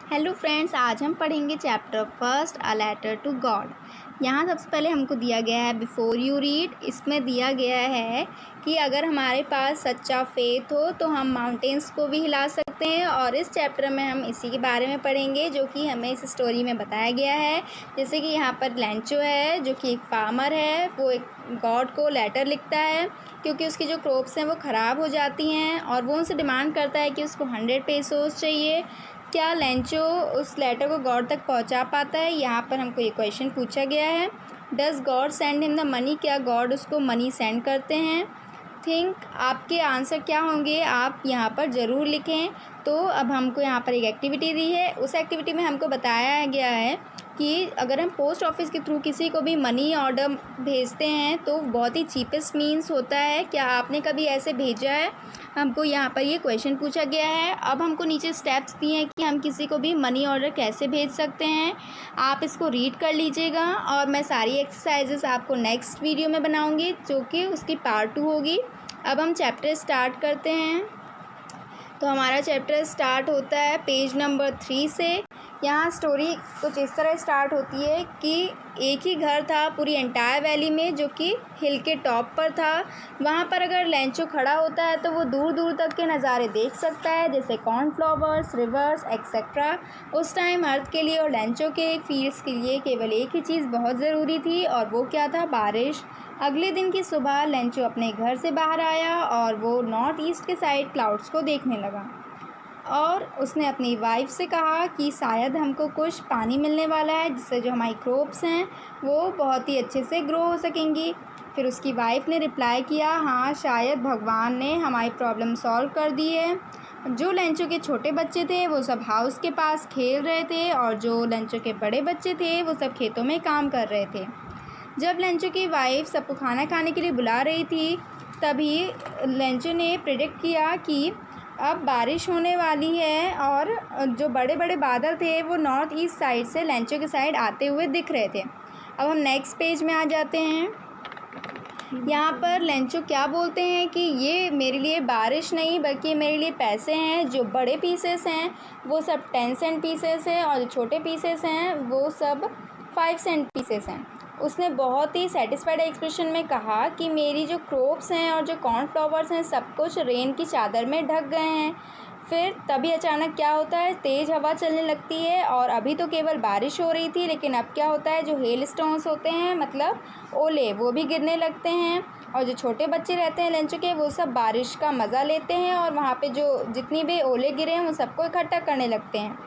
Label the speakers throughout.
Speaker 1: Hello friends, आज हम पढ़ेंगे chapter first a letter to God. यहाँ सबसे पहले हमको दिया गया है बिफोर यू रीड। इसमें दिया गया है कि अगर हमारे पास सच्चा फेथ हो तो हम माउंटेन्स को भी हिला सकते हैं, और इस चैप्टर में हम इसी के बारे में पढ़ेंगे जो कि हमें इस स्टोरी में बताया गया है। जैसे कि यहाँ पर लेंचो है जो कि एक फार्मर है, वो एक गॉड को लेटर लिखता है क्योंकि उसकी जो क्रॉप्स हैं वो ख़राब हो जाती हैं, और वो उनसे डिमांड करता है कि उसको 100 पेसोस चाहिए। क्या लेंचो उस लेटर को गॉड तक पहुंचा पाता है? यहाँ पर हमको ये क्वेश्चन पूछा गया है। Does God send him the money? क्या गॉड उसको मनी सेंड करते हैं? थिंक आपके आंसर क्या होंगे, आप यहाँ पर ज़रूर लिखें। तो अब हमको यहाँ पर एक एक्टिविटी दी है। उस एक्टिविटी में हमको बताया गया है कि अगर हम पोस्ट ऑफिस के थ्रू किसी को भी मनी ऑर्डर भेजते हैं तो बहुत ही चीपेस्ट मीन्स होता है। क्या आपने कभी ऐसे भेजा है? हमको यहाँ पर ये क्वेश्चन पूछा गया है। अब हमको नीचे स्टेप्स दिए हैं कि हम किसी को भी मनी ऑर्डर कैसे भेज सकते हैं। आप इसको रीड कर लीजिएगा, और मैं सारी एक्सरसाइजेस आपको नेक्स्ट वीडियो में बनाऊँगी जो कि उसकी पार्ट 2 होगी। अब हम चैप्टर स्टार्ट करते हैं। तो हमारा चैप्टर स्टार्ट होता है पेज नंबर 3 से। यहाँ स्टोरी कुछ इस तरह स्टार्ट होती है कि एक ही घर था पूरी एंटायर वैली में जो कि हिल के टॉप पर था। वहाँ पर अगर लेंचो खड़ा होता है तो वो दूर दूर तक के नज़ारे देख सकता है, जैसे कॉर्नफ्लावर्स, रिवर्स एक्सेट्रा। उस टाइम अर्थ के लिए और लेंचो के फील्ड्स के लिए केवल एक ही चीज़ बहुत ज़रूरी थी, और वो क्या था? बारिश। अगले दिन की सुबह लेंचो अपने घर से बाहर आया और वो नॉर्थ ईस्ट के साइड क्लाउड्स को देखने लगा, और उसने अपनी वाइफ से कहा कि शायद हमको कुछ पानी मिलने वाला है जिससे जो हमारी क्रॉप्स हैं वो बहुत ही अच्छे से ग्रो हो सकेंगी। फिर उसकी वाइफ ने रिप्लाई किया, हाँ शायद भगवान ने हमारी प्रॉब्लम सॉल्व कर दी है। जो लेंचो के छोटे बच्चे थे वो सब हाउस के पास खेल रहे थे, और जो लेंचो के बड़े बच्चे थे वो सब खेतों में काम कर रहे थे। जब लेंचो की वाइफ सबको खाना खाने के लिए बुला रही थी तभी लेंचो ने प्रेडिक्ट किया कि अब बारिश होने वाली है, और जो बड़े बड़े बादल थे वो नॉर्थ ईस्ट साइड से लेंचो के साइड आते हुए दिख रहे थे। अब हम नेक्स्ट पेज में आ जाते हैं। यहाँ पर लेंचो क्या बोलते हैं कि ये मेरे लिए बारिश नहीं बल्कि मेरे लिए पैसे हैं। जो बड़े पीसेस हैं वो सब 10 सेंट पीसेस हैं, और जो छोटे पीसेस हैं वो सब 5 सेंट पीसेस हैं। उसने बहुत ही सेटिस्फाइड एक्सप्रेशन में कहा कि मेरी जो क्रॉप्स हैं और जो कॉर्नफ्लावर्स हैं सब कुछ रेन की चादर में ढक गए हैं। फिर तभी अचानक क्या होता है? तेज़ हवा चलने लगती है, और अभी तो केवल बारिश हो रही थी लेकिन अब क्या होता है? जो हेल स्टोन्स होते हैं मतलब ओले, वो भी गिरने लगते हैं, और जो छोटे बच्चे रहते हैं लेंचो के वो सब बारिश का मज़ा लेते हैं और वहाँ पे जो जितनी भी ओले गिरे हैं वो सबको इकट्ठा करने लगते हैं।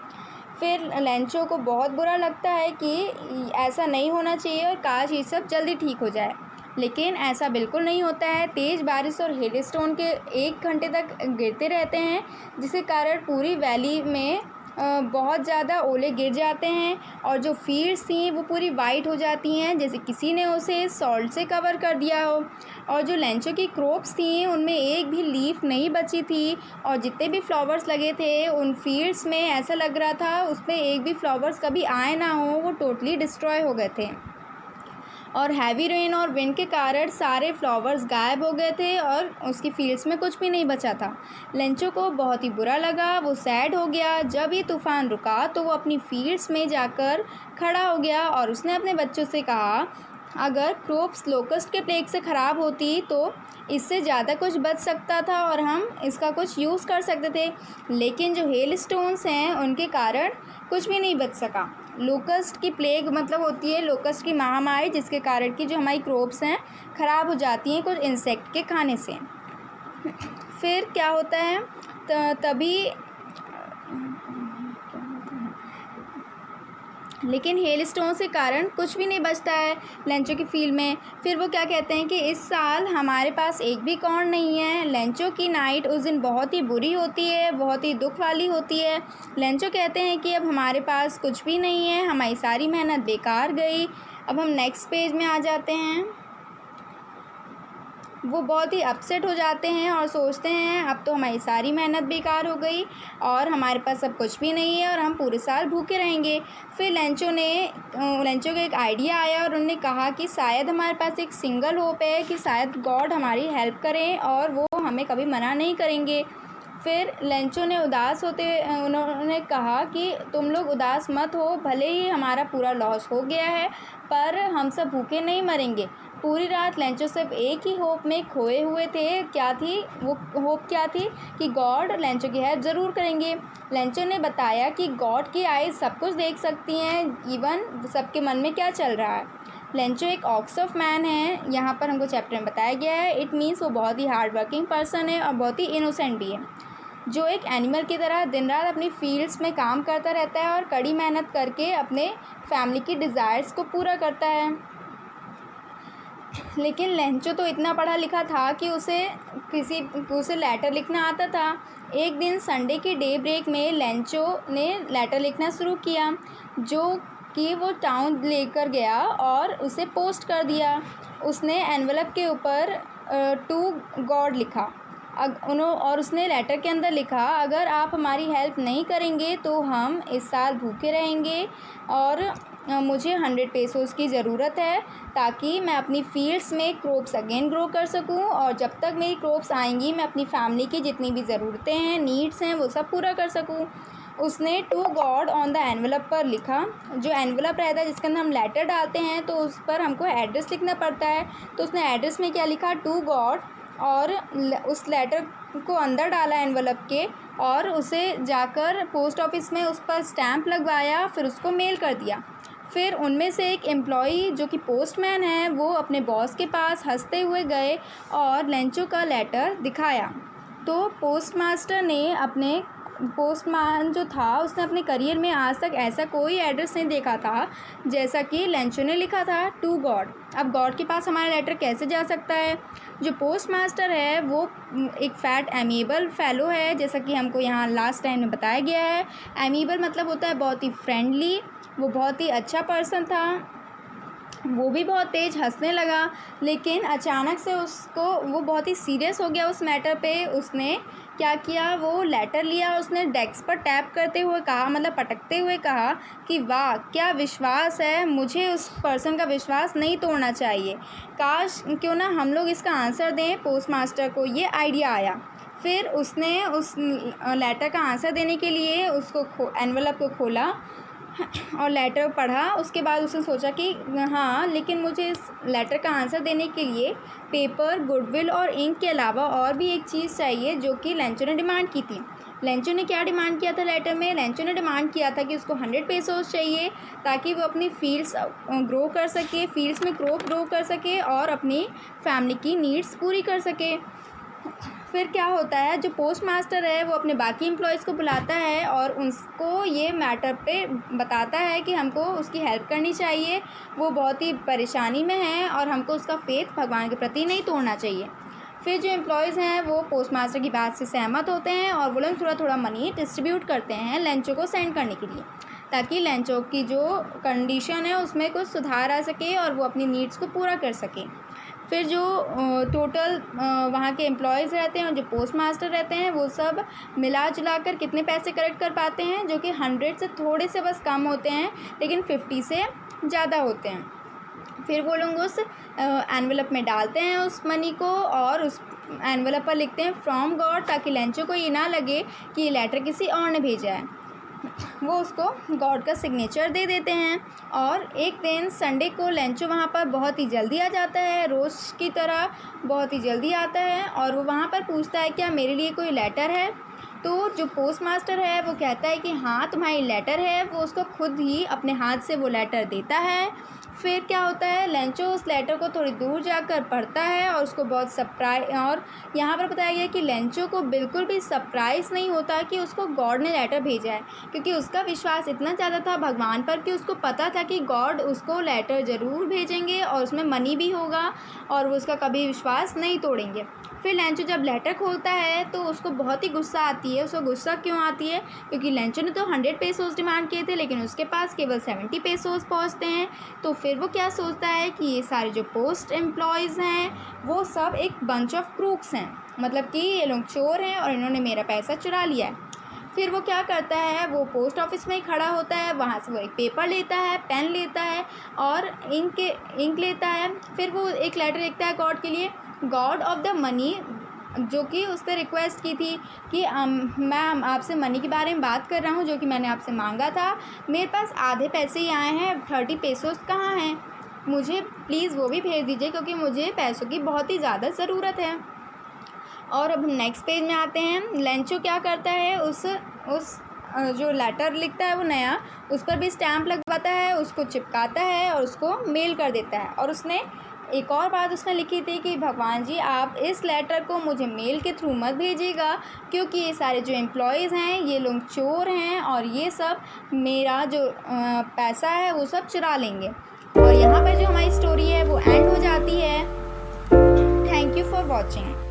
Speaker 1: फिर लेंचो को बहुत बुरा लगता है कि ऐसा नहीं होना चाहिए और काश ये सब जल्दी ठीक हो जाए, लेकिन ऐसा बिल्कुल नहीं होता है। तेज़ बारिश और हेलस्टोन के 1 घंटे तक गिरते रहते हैं, जिसके कारण पूरी वैली में बहुत ज़्यादा ओले गिर जाते हैं, और जो फील्ड्स थी वो पूरी वाइट हो जाती हैं जैसे किसी ने उसे सॉल्ट से कवर कर दिया हो। और जो लेंचो की क्रॉप्स थी उनमें एक भी लीफ नहीं बची थी, और जितने भी फ्लावर्स लगे थे उन फील्ड्स में ऐसा लग रहा था उसमें एक भी फ्लावर्स कभी आए ना हो, वो टोटली डिस्ट्रॉय हो गए थे। और हैवी रेन और विंड के कारण सारे फ्लावर्स गायब हो गए थे और उसकी फील्ड्स में कुछ भी नहीं बचा था। लेंचो को बहुत ही बुरा लगा, वो सैड हो गया। जब ये तूफ़ान रुका तो वो अपनी फील्ड्स में जाकर खड़ा हो गया, और उसने अपने बच्चों से कहा अगर क्रॉप्स लोकस्ट के प्लेग से ख़राब होती तो इससे ज़्यादा कुछ बच सकता था और हम इसका कुछ यूज़ कर सकते थे, लेकिन जो हेल स्टोन्स हैं उनके कारण कुछ भी नहीं बच सका। लोकस्ट की प्लेग मतलब होती है लोकस्ट की महामारी, जिसके कारण कि जो हमारी क्रॉप्स हैं ख़राब हो जाती हैं कुछ इंसेक्ट के खाने से। फिर क्या होता है? तभी लेकिन हेल स्टोन के कारण कुछ भी नहीं बचता है लेंचो की फील्ड में। फिर वो क्या कहते हैं कि इस साल हमारे पास एक भी कॉर्न नहीं है। लेंचो की नाइट उस दिन बहुत ही बुरी होती है, बहुत ही दुख वाली होती है। लेंचो कहते हैं कि अब हमारे पास कुछ भी नहीं है, हमारी सारी मेहनत बेकार गई। अब हम नेक्स्ट पेज में आ जाते हैं। वो बहुत ही अपसेट हो जाते हैं और सोचते हैं अब तो हमारी सारी मेहनत बेकार हो गई और हमारे पास अब कुछ भी नहीं है और हम पूरे साल भूखे रहेंगे। फिर लेंचो को एक आइडिया आया और उन्होंने कहा कि शायद हमारे पास एक सिंगल होप है कि शायद गॉड हमारी हेल्प करें और वो हमें कभी मना नहीं करेंगे। फिर लेंचो ने उदास होते उन्होंने कहा कि तुम लोग उदास मत हो, भले ही हमारा पूरा लॉस हो गया है पर हम सब भूखे नहीं मरेंगे। पूरी रात लेंचो सिर्फ एक ही होप में खोए हुए थे। क्या थी वो होप? क्या थी कि गॉड लेंचो की हेल्प ज़रूर करेंगे। लेंचो ने बताया कि गॉड की आइज़ सब कुछ देख सकती हैं, इवन सबके मन में क्या चल रहा है। लेंचो एक ऑक्स ऑफ मैन है, यहाँ पर हमको चैप्टर में बताया गया है। इट मीन्स वो बहुत ही हार्ड वर्किंग पर्सन है और बहुत ही इनोसेंट भी है, जो एक एनिमल की तरह दिन रात अपनी फील्ड्स में काम करता रहता है और कड़ी मेहनत करके अपने फैमिली की डिज़ायर्स को पूरा करता है। लेकिन लेंचो तो इतना पढ़ा लिखा था कि उसे लेटर लिखना आता था। एक दिन संडे के डे ब्रेक में लेंचो ने लेटर लिखना शुरू किया, जो कि वो टाउन लेकर गया और उसे पोस्ट कर दिया। उसने एनवलप के ऊपर टू गॉड लिखा और उसने लेटर के अंदर लिखा, अगर आप हमारी हेल्प नहीं करेंगे तो हम इस साल भूखे रहेंगे और मुझे 100 पेसोस की ज़रूरत है ताकि मैं अपनी फील्ड्स में क्रॉप्स अगेन ग्रो कर सकूं, और जब तक मेरी क्रॉप्स आएंगी मैं अपनी फैमिली की जितनी भी ज़रूरतें हैं, नीड्स हैं, वो सब पूरा कर सकूं। उसने to God on the envelope पर लिखा। जो एनवलप रहता है जिसके अंदर हम लेटर डालते हैं तो उस पर हमको एड्रेस लिखना पड़ता है, तो उसने एड्रेस में क्या लिखा, टू गॉड, और उस लेटर को अंदर डाला एनवलप के और उसे जाकर पोस्ट ऑफिस में उस पर स्टैंप लगवाया, फिर उसको मेल कर दिया। फिर उनमें से एक एम्प्लॉई जो कि पोस्टमैन है वो अपने बॉस के पास हंसते हुए गए और लेंचो का लेटर दिखाया। तो पोस्टमैन जो था उसने अपने करियर में आज तक ऐसा कोई एड्रेस नहीं देखा था जैसा कि लेंचो ने लिखा था, टू गॉड। अब गॉड के पास हमारा लेटर कैसे जा सकता है? जो पोस्ट मास्टर है वो एक फैट एमिएबल फेलो है, जैसा कि हमको यहाँ लास्ट टाइम में बताया गया है। एमिएबल मतलब होता है बहुत ही फ्रेंडली। वो बहुत ही अच्छा पर्सन था। वो भी बहुत तेज़ हंसने लगा, लेकिन अचानक से वो बहुत ही सीरियस हो गया उस मैटर पे। उसने क्या किया, वो लेटर लिया, उसने डेस्क पर टैप करते हुए कहा, मतलब पटकते हुए कहा कि वाह क्या विश्वास है, मुझे उस पर्सन का विश्वास नहीं तोड़ना चाहिए। काश क्यों ना हम लोग इसका आंसर दें। पोस्ट मास्टर को ये आइडिया आया। फिर उसने उस लेटर का आंसर देने के लिए उसको एनवलप को खोला और लेटर पढ़ा। उसके बाद उसने सोचा कि हाँ, लेकिन मुझे इस लेटर का आंसर देने के लिए पेपर, गुडविल और इंक के अलावा और भी एक चीज़ चाहिए, जो कि लेंचो ने डिमांड की थी। लेंचो ने क्या डिमांड किया था लेटर में? लेंचो ने डिमांड किया था कि उसको 100 पेसोस चाहिए ताकि वो अपनी फील्ड्स ग्रो कर सके, फील्ड्स में क्रॉप ग्रो कर सके और अपनी फैमिली की नीड्स पूरी कर सके। फिर क्या होता है, जो पोस्ट मास्टर है वो अपने बाकी एम्प्लॉयज़ को बुलाता है और उनको ये मैटर पे बताता है कि हमको उसकी हेल्प करनी चाहिए। वो बहुत ही परेशानी में है और हमको उसका फेथ भगवान के प्रति नहीं तोड़ना चाहिए। फिर जो एम्प्लॉयज़ हैं वो पोस्ट मास्टर की बात से सहमत होते हैं और वो लोग थोड़ा थोड़ा मनी डिस्ट्रीब्यूट करते हैं लेंचो को सेंड करने के लिए, ताकि लेंचो की जो कंडीशन है उसमें कुछ सुधार आ सके और वो अपनी नीड्स को पूरा कर सके। फिर जो टोटल वहाँ के एम्प्लॉयज़ रहते हैं और जो पोस्ट मास्टर रहते हैं वो सब मिला जुला कर कितने पैसे कलेक्ट कर पाते हैं, जो कि 100 से थोड़े से बस कम होते हैं, लेकिन 50 से ज़्यादा होते हैं। फिर वो लोग उस एनवलप में डालते हैं उस मनी को और उस एनवलप पर लिखते हैं फ्रॉम गॉड, ताकि लेंचो को ये ना लगे कि ये लेटर किसी और ने भेजा है। वो उसको गॉड का सिग्नेचर दे देते हैं। और एक दिन संडे को लेंचो वहाँ पर बहुत ही जल्दी आ जाता है, रोज़ की तरह बहुत ही जल्दी आता है और वो वहाँ पर पूछता है क्या मेरे लिए कोई लेटर है। तो जो पोस्ट मास्टर है वो कहता है कि हाँ तुम्हारी लेटर है। वो उसको खुद ही अपने हाथ से वो लेटर देता है। फिर क्या होता है, लेंचो उस लेटर को थोड़ी दूर जाकर पढ़ता है और उसको बहुत सरप्राइज, और यहाँ पर बताया गया कि लेंचो को बिल्कुल भी सरप्राइज़ नहीं होता कि उसको गॉड ने लेटर भेजा है, क्योंकि उसका विश्वास इतना ज़्यादा था भगवान पर कि उसको पता था कि गॉड उसको लेटर ज़रूर भेजेंगे और उसमें मनी भी होगा और वो उसका कभी विश्वास नहीं तोड़ेंगे। फिर लेंचो जब लेटर खोलता है तो उसको बहुत ही गुस्सा आती है। उसको गुस्सा क्यों आती है? क्योंकि लेंचो ने तो 100 पेसोस डिमांड किए थे, लेकिन उसके पास केवल 70 पेसोस पहुँचते हैं। तो फिर वो क्या सोचता है कि ये सारे जो पोस्ट एम्प्लॉयज़ हैं वो सब एक बंच ऑफ क्रूक्स हैं, मतलब कि ये लोग चोर हैं और इन्होंने मेरा पैसा चुरा लिया है। फिर वो क्या करता है, वो पोस्ट ऑफिस में ही खड़ा होता है, वहाँ से वो एक पेपर लेता है, पेन लेता है और इंक लेता है। फिर वो एक लेटर लिखता है गॉड के लिए, गॉड ऑफ द मनी जो कि उसने रिक्वेस्ट की थी कि मैं आपसे मनी के बारे में बात कर रहा हूँ, जो कि मैंने आपसे मांगा था। मेरे पास आधे पैसे ही आए हैं, 30 पेसोस कहाँ हैं? मुझे प्लीज़ वो भी भेज दीजिए, क्योंकि मुझे पैसों की बहुत ही ज़्यादा ज़रूरत है। और अब हम नेक्स्ट पेज में आते हैं। लेंचो क्या करता है, उस जो लेटर लिखता है वो नया, उस पर भी स्टैम्प लगवाता है, उसको चिपकाता है और उसको मेल कर देता है। और उसने एक और बात उसमें लिखी थी कि भगवान जी, आप इस लेटर को मुझे मेल के थ्रू मत भेजिएगा, क्योंकि ये सारे जो एम्प्लॉयज़ हैं ये लोग चोर हैं और ये सब मेरा जो पैसा है वो सब चुरा लेंगे। और यहाँ पर जो हमारी स्टोरी है वो एंड हो जाती है। Thank you for watching.